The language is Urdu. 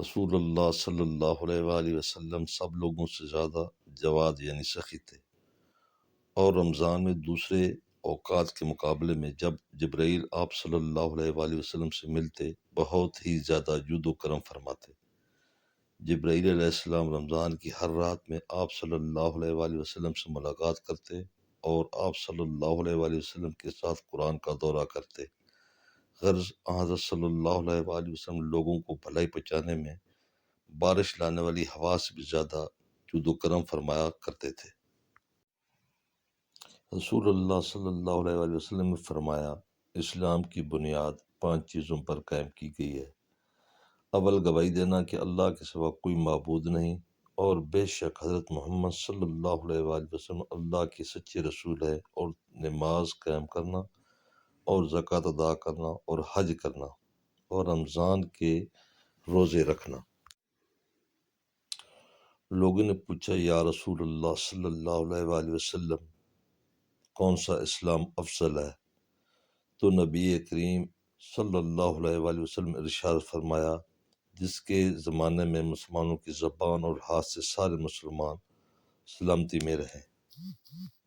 رسول اللہ صلی اللہ علیہ وآلہ وسلم سب لوگوں سے زیادہ جواد یعنی سخی تھے، اور رمضان میں دوسرے اوقات کے مقابلے میں جب جبرائیل آپ صلی اللہ علیہ وآلہ وسلم سے ملتے بہت ہی زیادہ جود و کرم فرماتے۔ جبرائیل علیہ السلام رمضان کی ہر رات میں آپ صلی اللہ علیہ وآلہ وسلم سے ملاقات کرتے اور آپ صلی اللہ علیہ وآلہ وسلم کے ساتھ قرآن کا دورہ کرتے۔ غرض حضرت صلی اللہ علیہ وآلہ وسلم لوگوں کو بھلائی پہنچانے میں بارش لانے والی ہوا سے بھی زیادہ جود و کرم فرمایا کرتے تھے۔ رسول اللہ صلی اللہ علیہ وآلہ وسلم نے فرمایا، اسلام کی بنیاد 5 چیزوں پر قائم کی گئی ہے۔ اول گواہی دینا کہ اللہ کے سوا کوئی معبود نہیں، اور بے شک حضرت محمد صلی اللہ علیہ وآلہ وسلم اللہ کے سچے رسول ہے، اور نماز قائم کرنا اور زکوٰۃ ادا کرنا اور حج کرنا اور رمضان کے روزے رکھنا۔ لوگوں نے پوچھا، یا رسول اللہ صلی اللہ علیہ وآلہ وسلم کون سا اسلام افضل ہے؟ تو نبی کریم صلی اللہ علیہ وآلہ وسلم ارشاد فرمایا، جس کے زمانے میں مسلمانوں کی زبان اور ہاتھ سے سارے مسلمان سلامتی میں رہیں۔